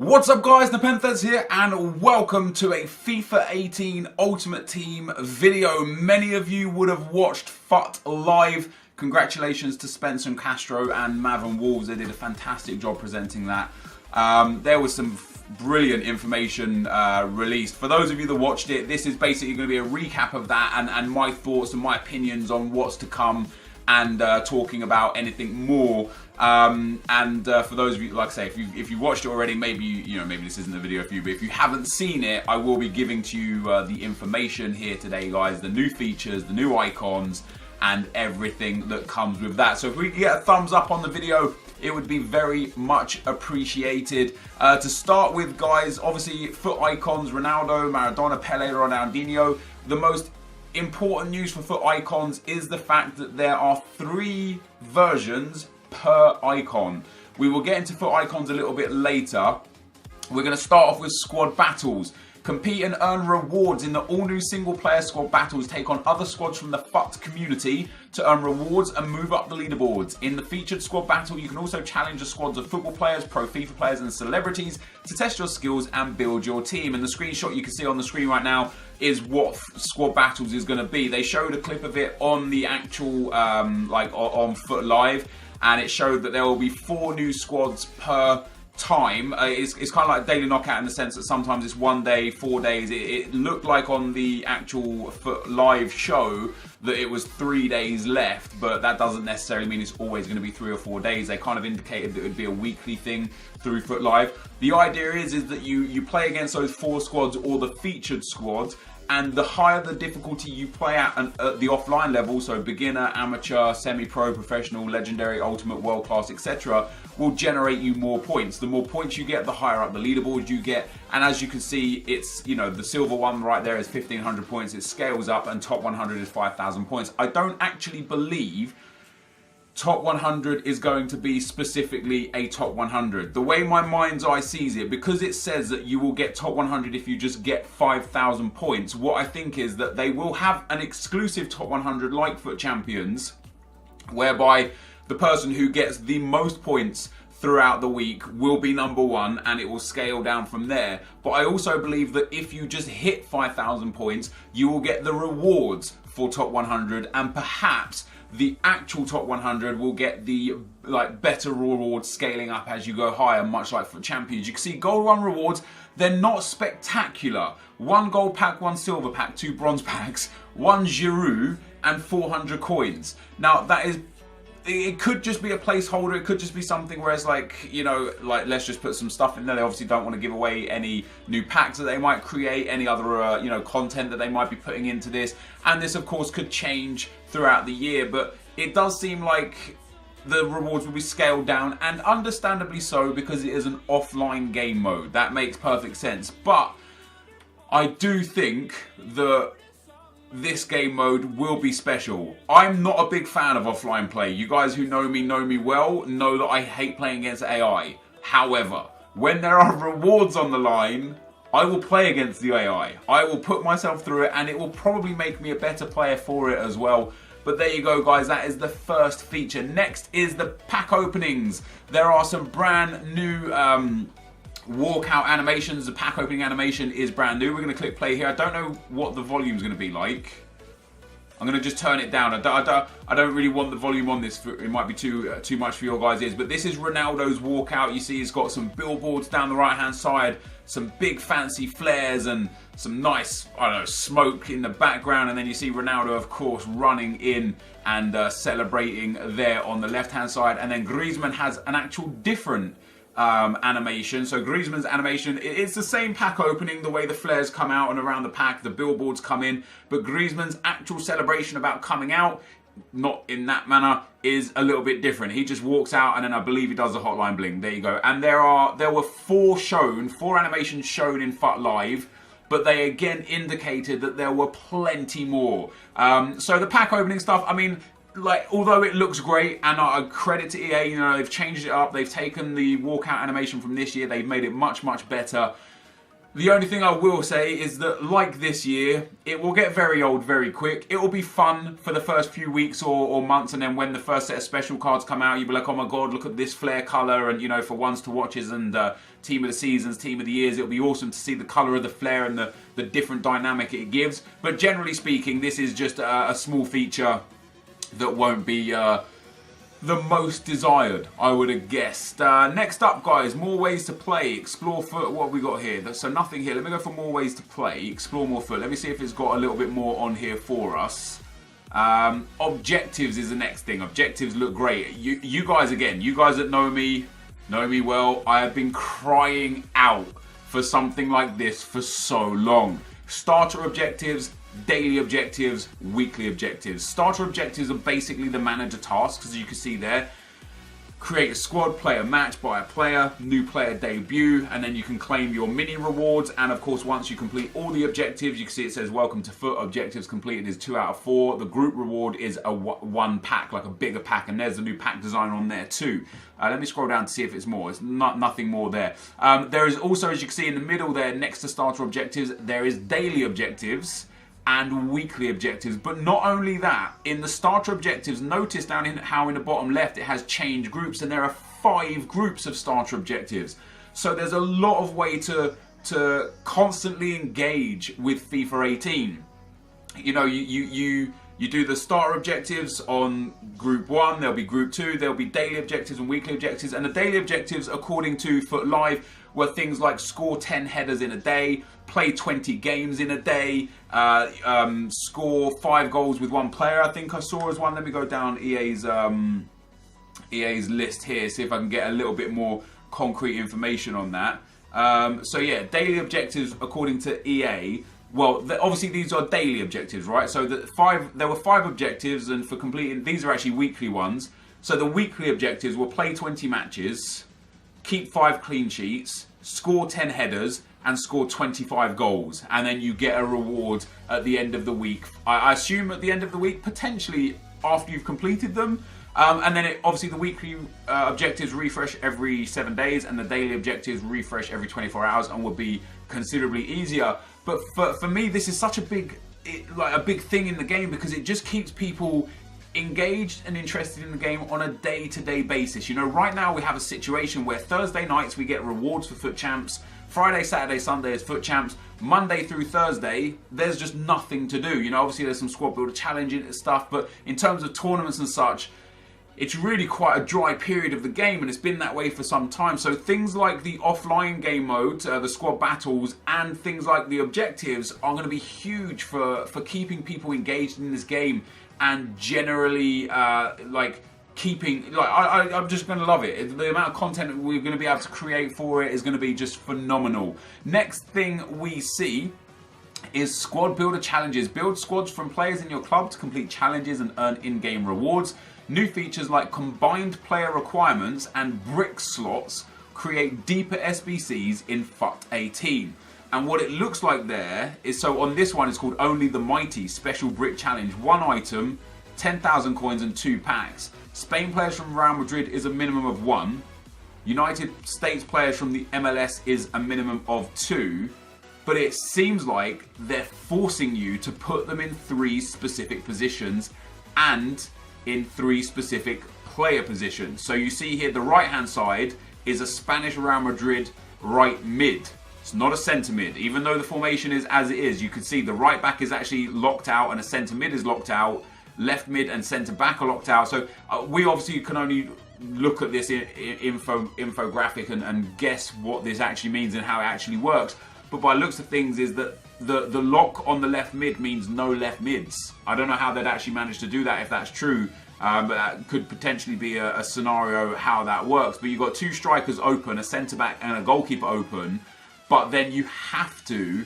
What's up guys, Nepenthes here and welcome to a FIFA 18 Ultimate Team video. Many of you would have watched FUT live. Congratulations to Spencer and Castro and Mav and Wolves, they did a fantastic job presenting that. There was some brilliant information released. For those of you that watched it, this is basically going to be a recap of that and my thoughts and my opinions on what's to come and talking about anything more. For those of you, like I say, if you watched it already, maybe maybe this isn't the video for you, but if you haven't seen it, I will be giving to you the information here today, guys, the new features, the new icons, and everything that comes with that. So if we could get a thumbs up on the video, it would be very much appreciated. To start with, guys, obviously FUT icons, Ronaldo, Maradona, Pele, Ronaldinho. The most important news for FUT icons is the fact that there are 3 versions per icon. We will get into FUT icons a little bit later. We're going to start off with squad battles. Compete and earn rewards in the all-new single-player squad battles. Take on other squads from the FUT community to earn rewards and move up the leaderboards. In the featured squad battle, you can also challenge the squads of football players, pro FIFA players and celebrities to test your skills and build your team. And the screenshot you can see on the screen right now is what squad battles is going to be. They showed a clip of it on the actual, on FUT Live, and it showed that there will be 4 new squads per time. It's kind of like a daily knockout in the sense that sometimes it's 1 day, 4 days. It looked like on the actual FUT Live show that it was 3 days left, but that doesn't necessarily mean it's always going to be 3 or 4 days. They kind of indicated that it would be a weekly thing through FUT Live. The idea is that you play against those 4 squads or the featured squads, and the higher the difficulty you play at the offline level, so beginner, amateur, semi-pro, professional, legendary, ultimate, world-class, etc., will generate you more points. The more points you get, the higher up the leaderboard you get. And as you can see, it's, the silver one right there is 1,500 points. It scales up, and top 100 is 5,000 points. I don't actually believe top 100 is going to be specifically a top 100. The way my mind's eye sees it, because it says that you will get top 100 if you just get 5,000 points, what I think is that they will have an exclusive top 100 like FUT Champions, whereby the person who gets the most points throughout the week will be number 1, and it will scale down from there. But I also believe that if you just hit 5,000 points, you will get the rewards for top 100, and perhaps the actual top 100 will get the better rewards scaling up as you go higher, much like FUT Champions. You can see gold 1 rewards, they're not spectacular. 1 gold pack, 1 silver pack, 2 bronze packs, 1 Giroud, and 400 coins. Now that is, it could just be a placeholder. It could just be something where it's let's just put some stuff in there. They obviously don't want to give away any new packs that they might create, any other content that they might be putting into this. And this, of course, could change throughout the year. But it does seem like the rewards will be scaled down, and understandably so, because it is an offline game mode. That makes perfect sense. But I do think that this game mode will be special. I'm not a big fan of offline play. You guys who know me well, know that I hate playing against AI. However, when there are rewards on the line, I will play against the AI. I will put myself through it, and it will probably make me a better player for it as well. But there you go, guys. That is the first feature. Next is the pack openings. There are some brand new walkout animations. The pack opening animation is brand new. We're going to click play here. I don't know what the volume is going to be like. I'm going to just turn it down. I don't really want the volume on this. It might be too much for your guys' ears. But this is Ronaldo's walkout. You see he's got some billboards down the right hand side, some big fancy flares, and some nice, smoke in the background. And then you see Ronaldo, of course, running in and celebrating there on the left hand side. And then Griezmann has an actual different animation. So Griezmann's animation, it's the same pack opening, the way the flares come out and around the pack, the billboards come in, but Griezmann's actual celebration about coming out, not in that manner, is a little bit different. He just walks out, and then I believe he does the hotline bling. There you go. And there were 4 animations shown in FUT Live, but they again indicated that there were plenty more. So the pack opening stuff, I mean, although it looks great, and I credit to EA, they've changed it up, they've taken the walkout animation from this year, they've made it much, much better. The only thing I will say is that, like this year, it will get very old very quick. It will be fun for the first few weeks or months, and then when the first set of special cards come out, you'll be like, oh my god, look at this flare colour, and you know, for ones to watches and team of the seasons, team of the years, it'll be awesome to see the colour of the flare and the different dynamic it gives. But generally speaking, this is just a small feature that won't be the most desired, I would have guessed. Next up, guys, more ways to play. Explore foot. What have we got here? So nothing here. Let me go for more ways to play. Explore more foot. Let me see if it's got a little bit more on here for us. Objectives is the next thing. Objectives look great. You guys, again, you guys that know me well. I have been crying out for something like this for so long. Starter objectives, daily objectives, weekly objectives. Starter objectives are basically the manager tasks, as you can see there. Create a squad, play a match, buy a player, new player debut, and then you can claim your mini rewards. And of course, once you complete all the objectives, you can see it says welcome to foot. Objectives completed is 2 out of 4. The group reward is a 1 pack, like a bigger pack, and there's the new pack design on there too. Let me scroll down to see if it's more. It's nothing more there. There is also, as you can see in the middle there, next to starter objectives, there is daily objectives and weekly objectives. But not only that, in the starter objectives, notice down in how in the bottom left it has change groups, and there are 5 groups of starter objectives. So there's a lot of way to constantly engage with FIFA 18. You know, you do the starter objectives on group 1, there'll be group 2, there'll be daily objectives and weekly objectives. And the daily objectives, according to Foot Live, were things like score 10 headers in a day, play 20 games in a day, score 5 goals with 1 player, I think I saw as one. Let me go down EA's list here, see if I can get a little bit more concrete information on that. So yeah, daily objectives according to EA. Well, obviously these are daily objectives, right? So there were 5 objectives, and for completing, these are actually weekly ones. So the weekly objectives were play 20 matches, keep 5 clean sheets, score 10 headers, and score 25 goals. And then you get a reward at the end of the week. I assume at the end of the week, potentially after you've completed them. And then obviously the weekly objectives refresh every 7 days, and the daily objectives refresh every 24 hours and will be considerably easier. But for me, this is such a big thing in the game, because it just keeps people engaged and interested in the game on a day-to-day basis. You know, right now we have a situation where Thursday nights we get rewards for Foot Champs, Friday, Saturday, Sunday is Foot Champs, Monday through Thursday there's just nothing to do. You know, obviously there's some squad builder challenge stuff, but in terms of tournaments and such, it's really quite a dry period of the game, and it's been that way for some time. So things like the offline game mode, the squad battles, and things like the objectives are going to be huge for keeping people engaged in this game, and generally keeping, I'm just going to love it. The amount of content we're going to be able to create for it is going to be just phenomenal. Next thing we see is squad builder challenges. Build squads from players in your club to complete challenges and earn in-game rewards. New features like combined player requirements and brick slots create deeper SBCs in FUT 18. And what it looks like there is, so on this one it's called Only the Mighty Special Brick Challenge. 1 item, 10,000 coins and 2 packs. Spain players from Real Madrid is a minimum of 1. United States players from the MLS is a minimum of 2. But it seems like they're forcing you to put them in 3 specific positions and in 3 specific player positions. So you see here the right hand side is a Spanish Real Madrid right mid. It's not a centre mid. Even though the formation is as it is, you can see the right back is actually locked out and a centre mid is locked out. Left mid and centre back are locked out. So we obviously can only look at this infographic and guess what this actually means and how it actually works. But by looks of things is that the lock on the left mid means no left mids. I don't know how they'd actually manage to do that if that's true, but that could potentially be a scenario how that works. But you've got 2 strikers open, a centre back and a goalkeeper open, but then you have to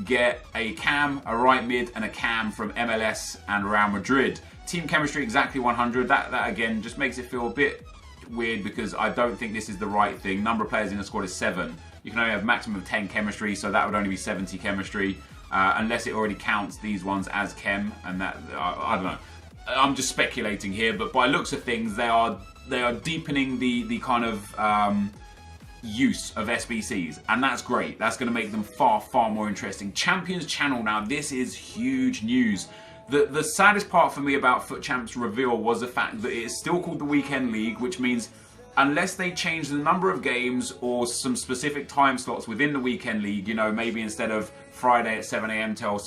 get a cam, a right mid and a cam from MLS and Real Madrid. Team chemistry exactly 100. That again just makes it feel a bit weird, because I don't think this is the right thing. Number of players in the squad is 7. You can only have maximum of 10 chemistry, so that would only be 70 chemistry, unless it already counts these ones as chem, and that I don't know. I'm just speculating here, but by looks of things, they are deepening the kind of use of SBCs, and that's great. That's going to make them far, far more interesting. Champions Channel now, this is huge news. The saddest part for me about FUT Champs reveal was the fact that it is still called the Weekend League, which means unless they change the number of games or some specific time slots within the Weekend League, you know, maybe instead of Friday at 7 a.m. till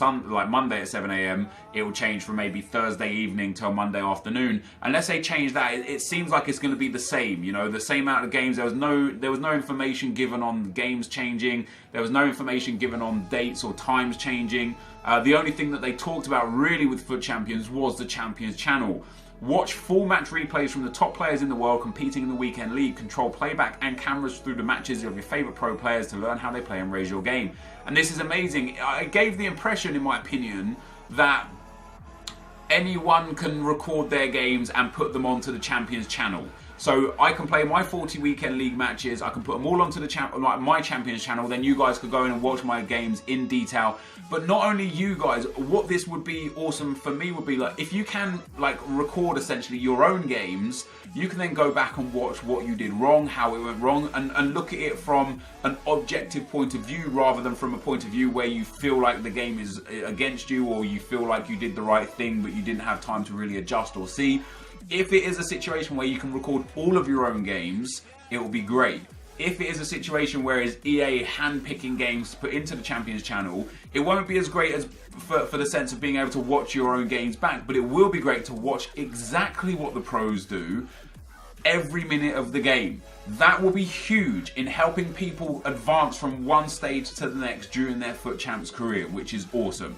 Monday at 7 a.m, it will change from maybe Thursday evening till Monday afternoon. Unless they change that, it seems like it's going to be the same, you know, the same amount of games. There was no information given on games changing. There was no information given on dates or times changing. The only thing that they talked about really with FUT Champions was the Champions Channel. Watch full match replays from the top players in the world competing in the Weekend League. Control playback and cameras through the matches of your favourite pro players to learn how they play and raise your game. And this is amazing. It gave the impression, in my opinion, that anyone can record their games and put them onto the Champions Channel. So I can play my 40 Weekend League matches, I can put them all onto the my Champions Channel, then you guys could go in and watch my games in detail. But not only you guys, what this would be awesome for me would be like, if you can like record essentially your own games, you can then go back and watch what you did wrong, how it went wrong, and look at it from an objective point of view rather than from a point of view where you feel like the game is against you, or you feel like you did the right thing but you didn't have time to really adjust or see. If it is a situation where you can record all of your own games, it will be great. If it is a situation where it's EA hand-picking games to put into the Champions Channel, it won't be as great as for the sense of being able to watch your own games back, but it will be great to watch exactly what the pros do every minute of the game. That will be huge in helping people advance from one stage to the next during their FUT Champs career, which is awesome.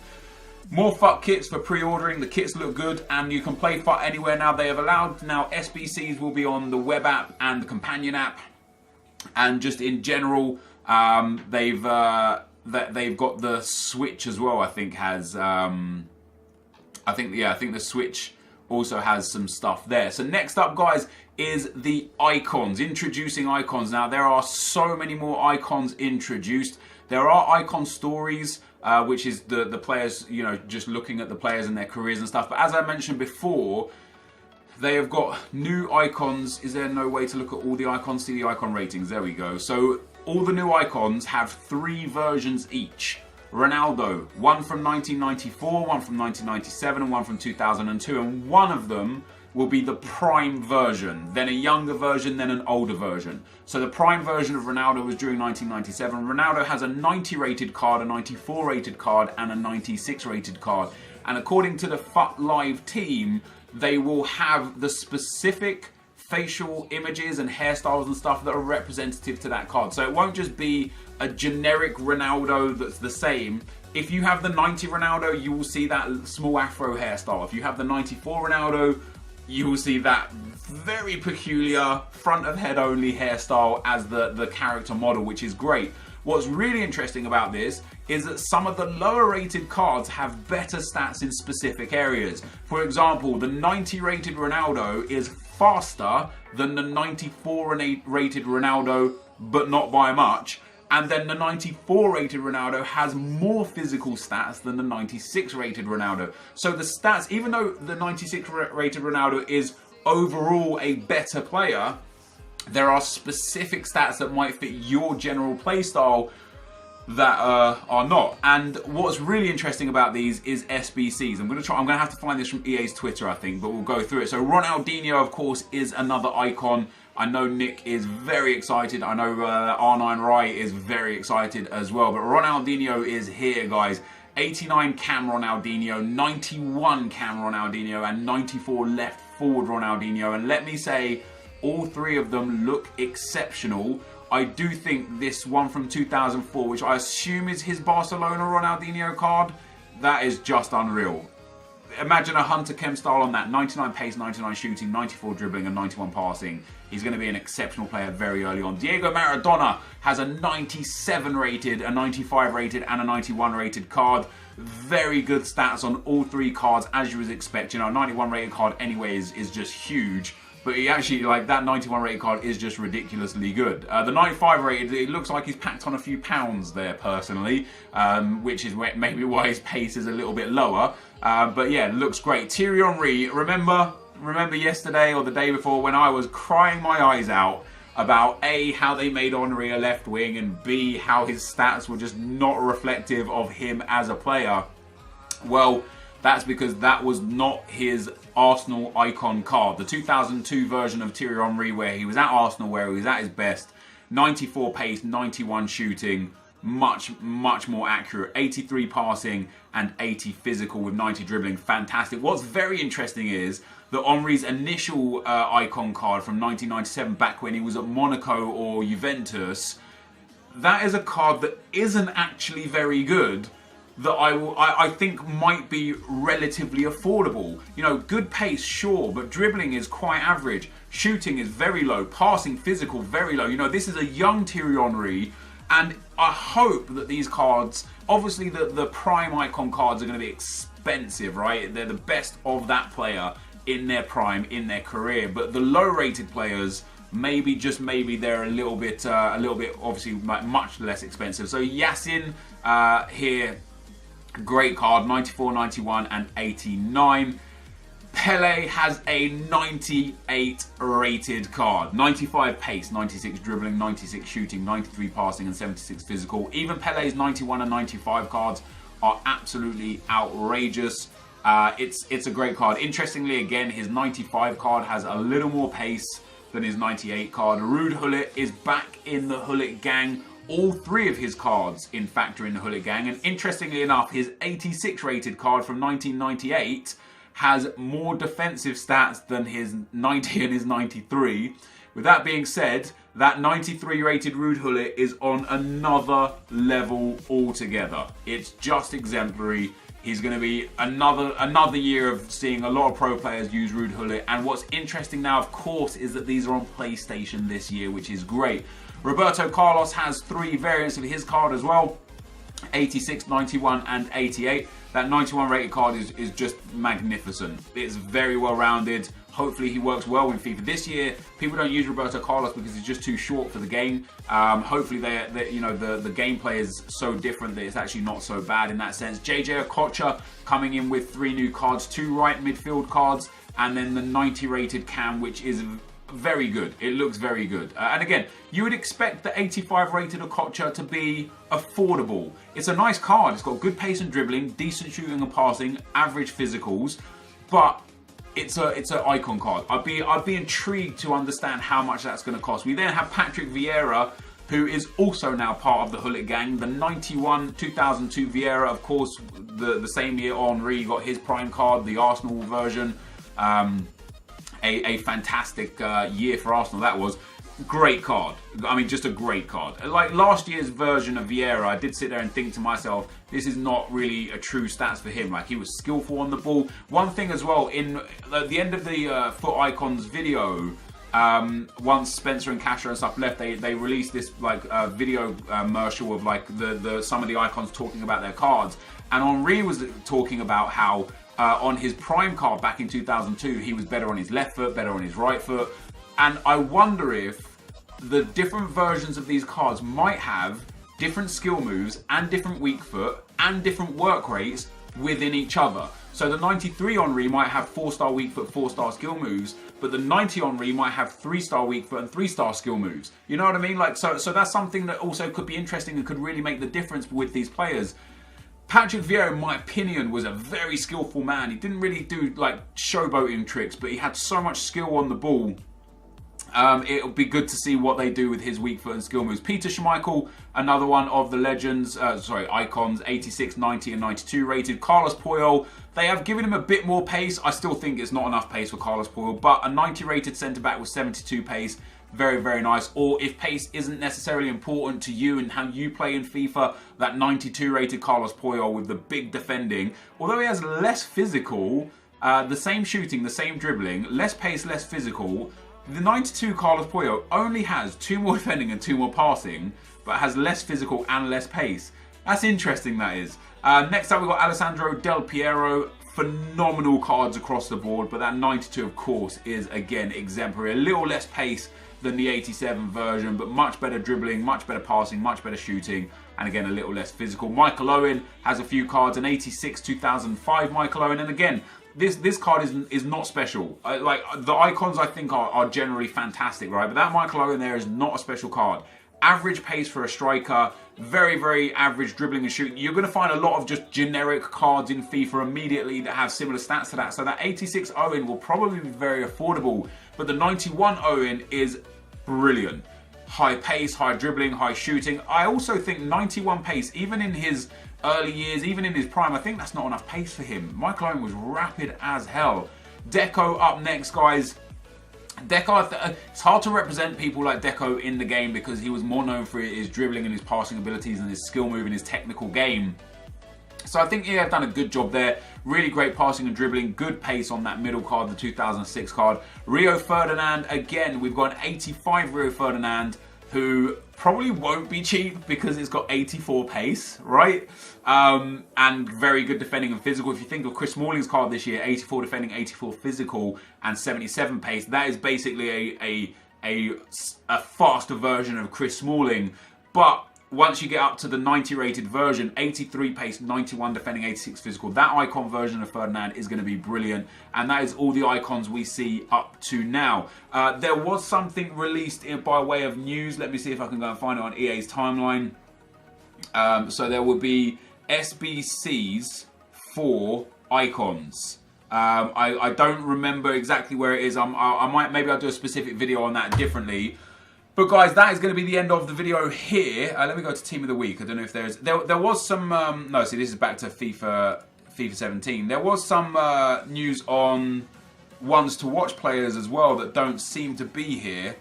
More FUT kits for pre-ordering. The kits look good and you can play FUT anywhere now. They have allowed now SBCs will be on the web app and the companion app, and just in general they've got the Switch as well. I think has I think the Switch also has some stuff there. So next up, guys, is the icons. Introducing icons. Now there are so many more icons introduced. There are icon stories, which is the players, you know, just looking at the players and their careers and stuff. But as I mentioned before, they have got new icons. Is there no way to look at all the icons? See the icon ratings. There we go. So all the new icons have 3 versions each. Ronaldo, one from 1994, one from 1997, and one from 2002. And one of them will be the prime version, then a younger version, then an older version. So the prime version of Ronaldo was during 1997. Ronaldo has a 90 rated card, a 94 rated card, and a 96 rated card. And according to the FUT Live team, they will have the specific facial images and hairstyles and stuff that are representative to that card. So it won't just be a generic Ronaldo that's the same. If you have the 90 Ronaldo, you will see that small afro hairstyle. If you have the 94 Ronaldo, you will see that very peculiar front of head only hairstyle as the character model, which is great. What's really interesting about this is that some of the lower rated cards have better stats in specific areas. For example, the 90 rated Ronaldo is faster than the 94 rated Ronaldo, but not by much. And then the 94 rated Ronaldo has more physical stats than the 96 rated Ronaldo. So the stats, even though the 96 rated Ronaldo is overall a better player, there are specific stats that might fit your general playstyle that are not. And what's really interesting about these is SBCs. I'm gonna have to find this from EA's Twitter, I think, but we'll go through it. So Ronaldinho, of course, is another icon. I know Nick is very excited. I know R9 Rai is very excited as well. But Ronaldinho is here, guys. 89 cam Ronaldinho, 91 cam Ronaldinho, and 94 left forward Ronaldinho. And let me say, all 3 of them look exceptional. I do think this one from 2004, which I assume is his Barcelona Ronaldinho card, that is just unreal. Imagine a Hunter Chem style on that. 99 pace, 99 shooting, 94 dribbling, and 91 passing. He's going to be an exceptional player very early on. Diego Maradona has a 97 rated, a 95 rated, and a 91 rated card. Very good stats on all 3 cards, as you would expect. You know, a 91 rated card anyway is just huge. But he actually, like, that 91 rated card is just ridiculously good. The 95 rated, it looks like he's packed on a few pounds there, personally, which is maybe why his pace is a little bit lower. But yeah, looks great. Thierry Henry, remember yesterday or the day before when I was crying my eyes out about A, how they made Henry a left wing, and B, how his stats were just not reflective of him as a player. Well, that's because that was not his Arsenal icon card. The 2002 version of Thierry Henry, where he was at Arsenal, where he was at his best, 94 pace, 91 shooting, much more accurate, 83 passing and 80 physical with 90 dribbling. Fantastic. What's very interesting is that Henry's initial icon card from 1997, back when he was at Monaco or Juventus, that is a card that isn't actually very good, that I think might be relatively affordable. You know, good pace, sure, but dribbling is quite average. Shooting is very low. Passing, physical, very low. You know, this is a young Thierry Henry, and I hope that these cards, obviously the prime icon cards are going to be expensive, right? They're the best of that player in their prime, in their career. But the low-rated players, maybe, just maybe, they're a little bit obviously much less expensive. So Yassin here, great card, 94, 91 and 89. Pele has a 98 rated card. 95 pace, 96 dribbling, 96 shooting, 93 passing and 76 physical. Even Pele's 91 and 95 cards are absolutely outrageous. It's a great card. Interestingly, again, his 95 card has a little more pace than his 98 card. Ruud Gullit is back in the Gullit gang. All three of his cards, in fact, are in the Gullit gang. And interestingly enough, his 86 rated card from 1998 has more defensive stats than his 90 and his 93. With that being said, that 93 rated Ruud Gullit is on another level altogether. It's just exemplary. He's going to be another year of seeing a lot of pro players use Ruud Gullit. And what's interesting now, of course, is that these are on PlayStation this year, which is great. Roberto Carlos has 3 variants of his card as well. 86, 91 and 88. That 91 rated card is just magnificent. It's very well rounded. Hopefully he works well in FIFA. This year, people don't use Roberto Carlos because he's just too short for the game. Hopefully the gameplay is so different that it's actually not so bad in that sense. JJ Okocha coming in with 3 new cards, 2 right midfield cards, and then the 90 rated Cam, which is very good. It looks very good. And again, you would expect the 85 rated Okocha to be affordable. It's a nice card. It's got good pace and dribbling, decent shooting and passing, average physicals, but it's an icon card. I'd be intrigued to understand how much that's going to cost. We then have Patrick Vieira, who is also now part of the Gullit gang. The 91 2002 Vieira, of course, the same year Henry got his prime card, the Arsenal version. A fantastic year for Arsenal that was. Great card. I mean, just a great card. Like last year's version of Vieira, I did sit there and think to myself, this is not really a true stats for him. Like, he was skillful on the ball. One thing as well, at the end of the Foot Icons video, once Spencer and Castro and stuff left, they released this like video commercial of like some of the icons talking about their cards. And Henry was talking about how on his prime card back in 2002, he was better on his left foot, better on his right foot. And I wonder if the different versions of these cards might have different skill moves and different weak foot and different work rates within each other. So the 93 Henry might have 4-star weak foot, 4-star skill moves, but the 90 Henry might have 3-star weak foot and 3-star skill moves. You know what I mean? Like, so that's something that also could be interesting and could really make the difference with these players. Patrick Vieira, in my opinion, was a very skillful man. He didn't really do like showboating tricks, but he had so much skill on the ball. It'll be good to see what they do with his weak foot and skill moves. Peter Schmeichel, another one of the legends, icons, 86, 90 and 92 rated. Carlos Puyol, they have given him a bit more pace. I still think it's not enough pace for Carlos Puyol, but a 90 rated centre-back with 72 pace, very, very nice. Or if pace isn't necessarily important to you and how you play in FIFA, that 92 rated Carlos Puyol with the big defending, although he has less physical, the same shooting, the same dribbling, less pace, less physical, the 92 Carlos Puyol only has 2 more defending and 2 more passing, but has less physical and less pace. That's interesting, that is. Next up, we've got Alessandro Del Piero. Phenomenal cards across the board, but that 92, of course, is, again, exemplary. A little less pace than the 87 version, but much better dribbling, much better passing, much better shooting, and again, a little less physical. Michael Owen has a few cards, an 86 2005 Michael Owen, and again, this card is not special. Like, the icons I think are generally fantastic, right? But that Michael Owen there is not a special card. Average pace for a striker, very, very average dribbling and shooting. You're going to find a lot of just generic cards in FIFA immediately that have similar stats to that. So that 86 Owen will probably be very affordable. But the 91 Owen is brilliant. High pace, high dribbling, high shooting. I also think 91 pace, even in his early years, even in his prime, I think that's not enough pace for him. Michael Owen was rapid as hell. Deco up next, guys. Deco, it's hard to represent people like Deco in the game because he was more known for his dribbling and his passing abilities and his skill move and his technical game. So I think he has done a good job there. Really great passing and dribbling, good pace on that middle card, the 2006 card. Rio Ferdinand, again, we've got an 85 Rio Ferdinand who probably won't be cheap because it's got 84 pace, right? And very good defending and physical. If you think of Chris Smalling's card this year, 84 defending, 84 physical, and 77 pace, that is basically a faster version of Chris Smalling. But once you get up to the 90 rated version, 83 pace, 91 defending, 86 physical, that icon version of Ferdinand is going to be brilliant. And that is all the icons we see up to now. There was something released by way of news. Let me see if I can go and find it on EA's timeline. So there will be SBCs for icons. I don't remember exactly where it is. Maybe I'll do a specific video on that differently. But guys, that is going to be the end of the video here. Let me go to Team of the Week. I don't know if there was some... no, see, this is back to FIFA 17. There was some news on ones to watch players as well that don't seem to be here.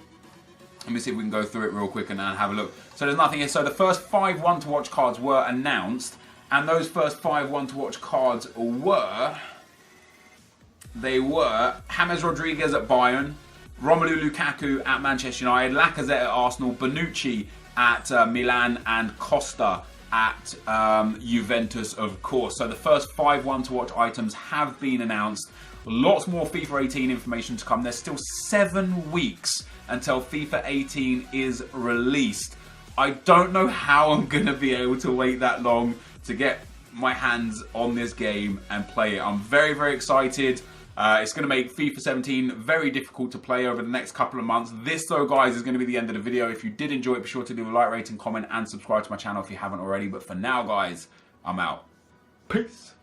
Let me see if we can go through it real quick and have a look. So there's nothing here. So the first 5 one to watch cards were announced. And those first 5 one to watch cards were... They were James Rodriguez at Bayern, Romelu Lukaku at Manchester United, Lacazette at Arsenal, Bonucci at Milan, and Costa at Juventus, of course. So the first 5 one to watch items have been announced. Lots more FIFA 18 information to come. There's still 7 weeks until FIFA 18 is released. I don't know how I'm going to be able to wait that long to get my hands on this game and play it. I'm very, very excited. It's going to make FIFA 17 very difficult to play over the next couple of months. This, though, guys, is going to be the end of the video. If you did enjoy it, be sure to leave a like, rating, comment, and subscribe to my channel if you haven't already. But for now, guys, I'm out. Peace.